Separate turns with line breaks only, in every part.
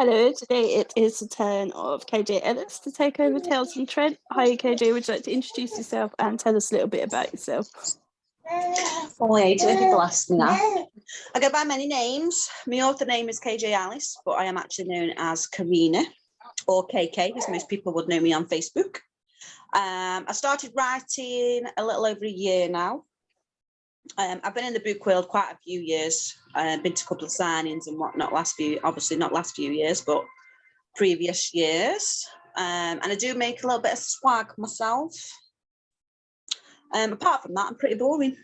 Hello, today it is the turn of KJ Ellis to take over Tales from Trent. Hi KJ, would you like to introduce yourself and tell us a little bit about yourself?
Oh, I hate it when people ask me that. I go by many names. My author name is KJ Alice, but I am actually known as Karina, or KK, as most people would know me on Facebook. I started writing a little over a year now. I've been in the book world quite a few years. I've been to a couple of signings and whatnot obviously not last few years, but previous years. And I do make a little bit of swag myself. Apart from that, I'm pretty boring.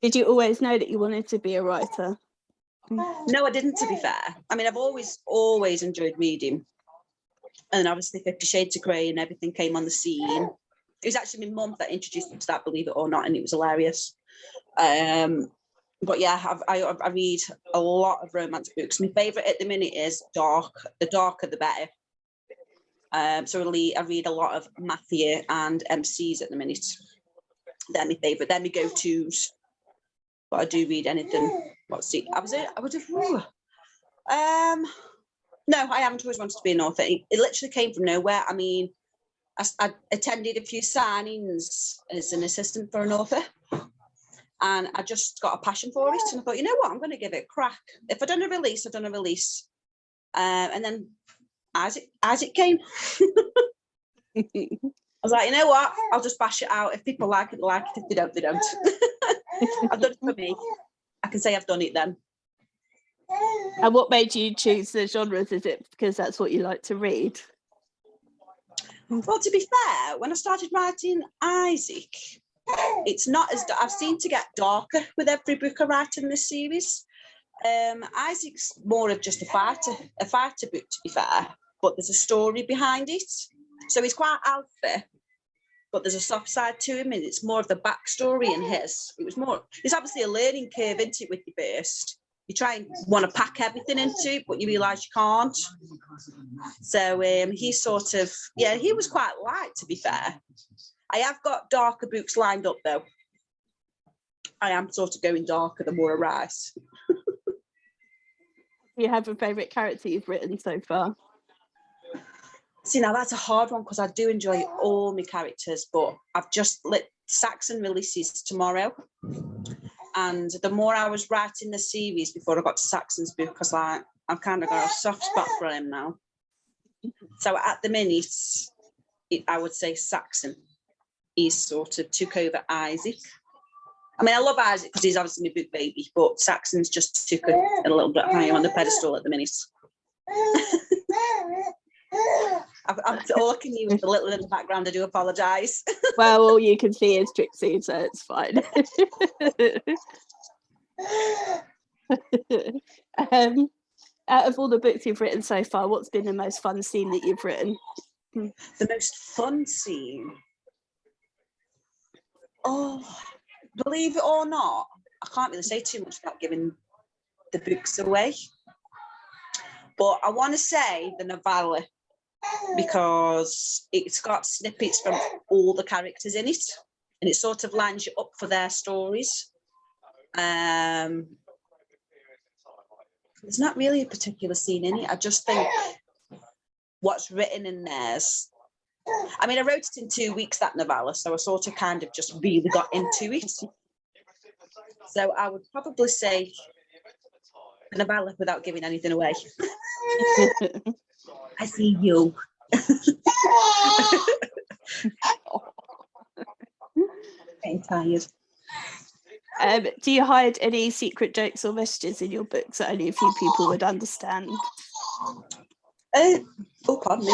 Did you always know that you wanted to be a writer?
No, I didn't, to be fair. I mean, I've always enjoyed reading. And obviously 50 Shades of Grey and everything came on the scene. It was actually my mum that introduced me to that, believe it or not, and it was hilarious. But yeah, I read a lot of romance books. My favourite at the minute is dark. The darker, the better. So I read a lot of Matthew and MCs at the minute. They're my favourite. They're my go-tos. But I do read anything. No, I haven't always wanted to be an author. It literally came from nowhere. I mean, I attended a few signings as an assistant for an author, and I just got a passion for it. And I thought, you know what, I'm going to give it a crack. If I've done a release, I've done a release. And then Isaac came. I was like, you know what, I'll just bash it out. If people like it, they like it. If they don't, they don't. I've done it for me. I can say I've done it then.
And what made you choose the genres? Is it because that's what you like to read?
Well, to be fair, when I started writing Isaac, it's not as I've seen to get darker with every book I write in this series. Isaac's more of just a fighter book, to be fair, but there's a story behind it. So he's quite alpha, but there's a soft side to him, and it's more of the backstory in his. It's obviously a learning curve, isn't it, with your first. You try and want to pack everything into it, but you realise you can't. So he's sort of, yeah, he was quite light, to be fair. I have got darker books lined up, though. I am sort of going darker the more I write.
Do you have a favourite character you've written so far?
See, now that's a hard one because I do enjoy all my characters, but I've just lit Saxon releases tomorrow. And the more I was writing the series before I got to Saxon's book, I was like, I've kind of got a soft spot for him now. So at the minute, I would say Saxon. He's sort of took over Isaac. I mean, I love Isaac because he's obviously my book baby, but Saxon's just took a little bit higher on the pedestal at the minute. I'm talking to you with a little in the background. I do apologise.
Well, all you can see is Trixie, so it's fine. Out of all the books you've written so far, what's been the most fun scene that you've written?
The most fun scene? Oh, believe it or not, I can't really say too much about giving the books away. But I want to say the novella, because it's got snippets from all the characters in it, and it sort of lines you up for their stories. There's not really a particular scene in it. I just think what's written in theirs. I mean, I wrote it in 2 weeks, that novella, so I sort of kind of just really got into it. So I would probably say a novella without giving anything away. I see you. Getting tired.
Do you hide any secret jokes or messages in your books that only a few people would understand?
Pardon me.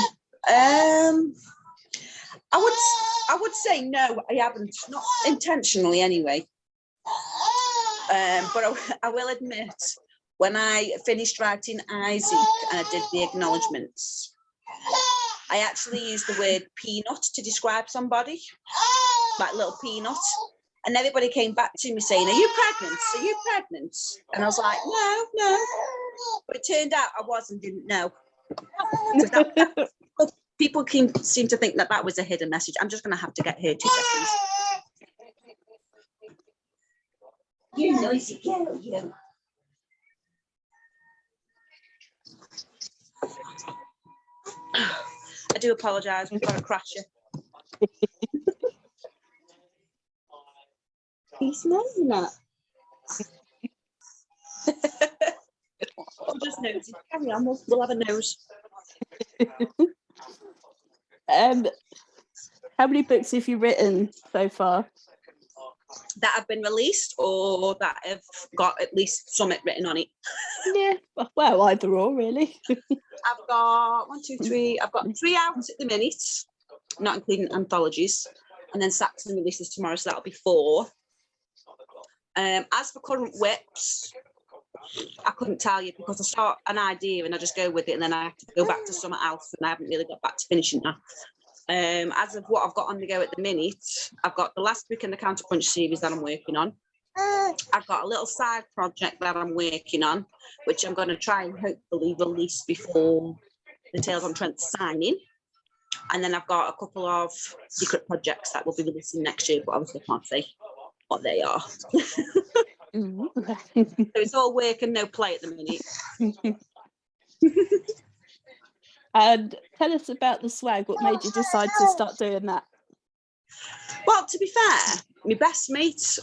I would say no, I haven't, not intentionally anyway. But I will admit, when I finished writing Isaac and I did the acknowledgements, I actually used the word peanut to describe somebody, like little peanut. And everybody came back to me saying, are you pregnant? Are you pregnant? And I was like, no. But it turned out I was and didn't know. So people seem to think that was a hidden message. I'm just going to have to get here 2 seconds. You noisy girl, you. I do apologise. We've got to crash you. He's smiling at. I'll just nose it. Carry on. We'll have a nose.
How many books have you written so far?
That have been released or that have got at least something written on it?
Yeah, well, either or, really.
I've got 1, 2, 3. I've got 3 out at the minute, not including anthologies. And then Saxon releases tomorrow, so that'll be 4. As for current whips, I couldn't tell you because I start an idea and I just go with it and then I have to go back to something else and I haven't really got back to finishing that. As of what I've got on the go at the minute, I've got the last book in the Counterpunch series that I'm working on. I've got a little side project that I'm working on, which I'm going to try and hopefully release before the Tales on Trent signing. And then I've got a couple of secret projects that we'll be releasing next year, but obviously I can't say what they are. So it's all work and no play at the minute.
And tell us about the swag. What made you decide to start doing that?
Well, to be fair, my best mate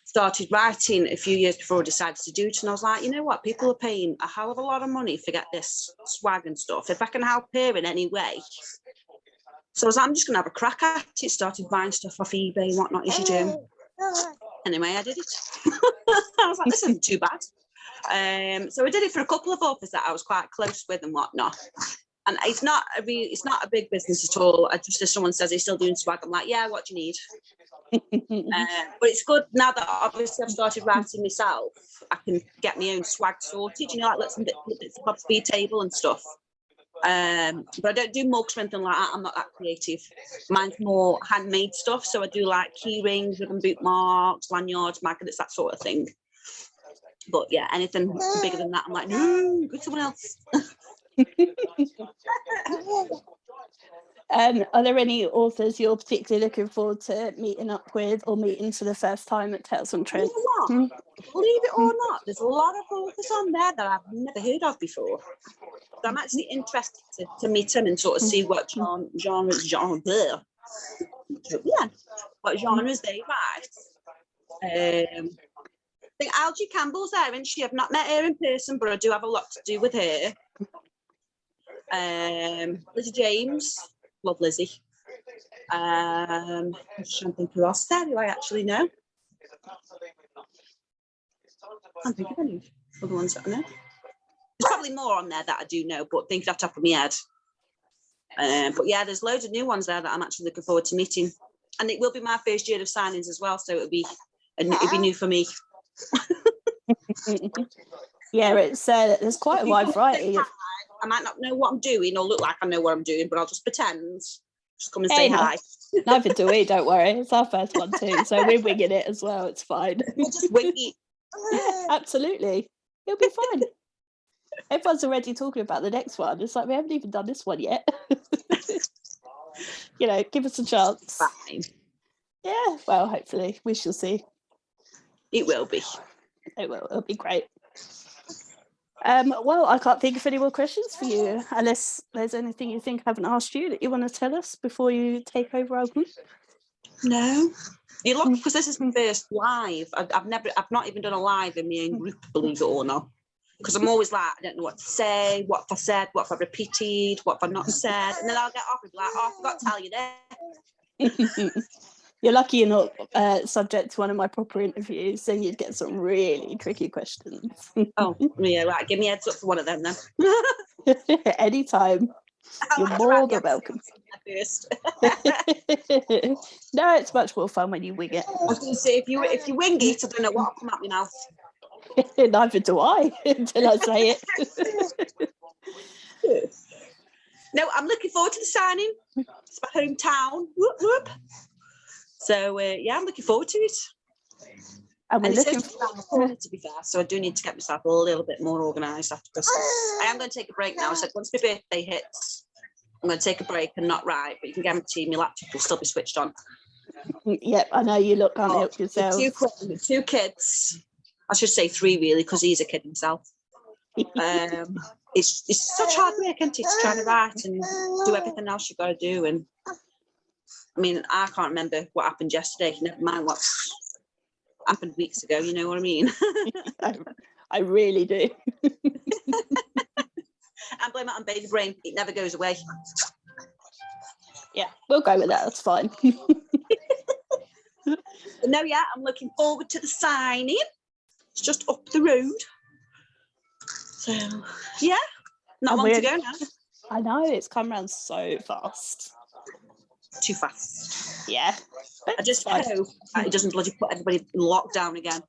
started writing a few years before I decided to do it. And I was like, you know what? People are paying a hell of a lot of money to get this swag and stuff. If I can help her in any way. So I was like, I'm just going to have a crack at it. Started buying stuff off eBay and whatnot as you do. Anyway, I did it. I was like, this isn't too bad. So I did it for a couple of authors that I was quite close with and whatnot. And it's not a big business at all. I just, if someone says he's still doing swag, I'm like, yeah, what do you need? But it's good now that obviously I've started writing myself. I can get my own swag sorted, you know, like let some bits of bobs for your table and stuff. But I don't do mugs or anything like that. I'm not that creative. Mine's more handmade stuff. So I do like key rings, ribbon bookmarks, lanyards, magnets, that sort of thing. But yeah, anything bigger than that, I'm like, no, go to someone else.
Are there any authors you're particularly looking forward to meeting up with or meeting for the first time at Tales on Trent?
You know what? Believe it or not, there's a lot of authors on there that I've never heard of before. So I'm actually interested to meet them and sort of see what genres they write. I think Algie Campbell's there, and I've not met her in person, but I do have a lot to do with her. Lizzie James, love Lizzie. I'm just trying to think who else there who I actually know. I can't think of any other ones that I know. There's probably more on there that I do know, but think off the top of my head. But yeah, there's loads of new ones there that I'm actually looking forward to meeting, and it will be my first year of signings as well, so it'll be new for me.
Yeah, it's there's quite a wide variety.
I might not know what I'm doing or look like I know what I'm doing, but I'll just pretend. Just come and say hi.
Neither do we, don't worry. It's our first one too, so we're winging it as well. It's fine.
We'll just wing it.
Yeah, absolutely. It'll be fine. Everyone's already talking about the next one. It's like we haven't even done this one yet. You know, give us a chance.
Fine.
Yeah, well, hopefully. We shall see.
It will be.
It will. It'll be great. Well, I can't think of any more questions for you, unless there's anything you think I haven't asked you that you want to tell us before you take over our group.
No. You're lucky because this is my first live. I've not even done a live in my own group, believe it or not. Because I'm always like, I don't know what to say, what have I said, what have I repeated, what have I not said, and then I'll get off and be like, oh, I forgot to tell you this.
You're lucky you're not subject to one of my proper interviews, then you'd get some really tricky questions.
Oh, yeah, right. Give me a heads up for one of them then.
Anytime. You're more than welcome. No, it's much more fun when you wing it.
I was going to say, if you wing it, I don't know what will come out my mouth.
Neither do I until I say it.
No, I'm looking forward to the signing. It's my hometown. Whoop, whoop. So, yeah, I'm looking forward to it.
And
it's around the corner, to be fair, so I do need to get myself a little bit more organised after Christmas. I am going to take a break now. I said once my birthday hits, I'm going to take a break and not write, but you can guarantee my laptop will still be switched on.
Yep, I know you can't help yourself.
Two kids. I should say 3 really, because he's a kid himself. It's such hard work, isn't it, trying to write and do everything else you've got to do. And I mean, I can't remember what happened yesterday, never mind what happened weeks ago, you know what I mean?
I really do.
I blame it on baby brain, it never goes away.
Yeah, we'll go with that, that's fine.
But no, yeah, I'm looking forward to the signing. It's just up the road. So, yeah, not long to go now.
I know, it's come around so fast.
Too fast.
Yeah.
I just hope that it doesn't bloody put everybody in lockdown again.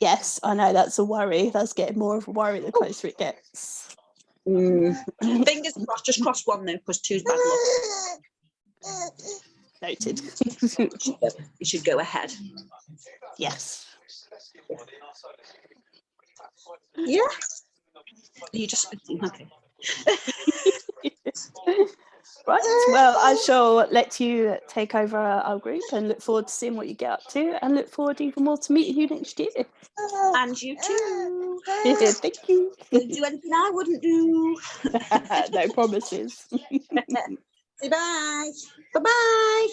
Yes, I know, that's a worry. That's getting more of a worry the closer it gets.
Fingers crossed, just cross one though, because two's bad luck.
Noted.
You should go ahead.
Yes.
Yeah. You just okay.
Right. Well, I shall let you take over our group and look forward to seeing what you get up to, and look forward even more to meeting you next year.
And you too.
Thank you.
Don't do anything I wouldn't do.
No promises.
Say bye. Bye-bye.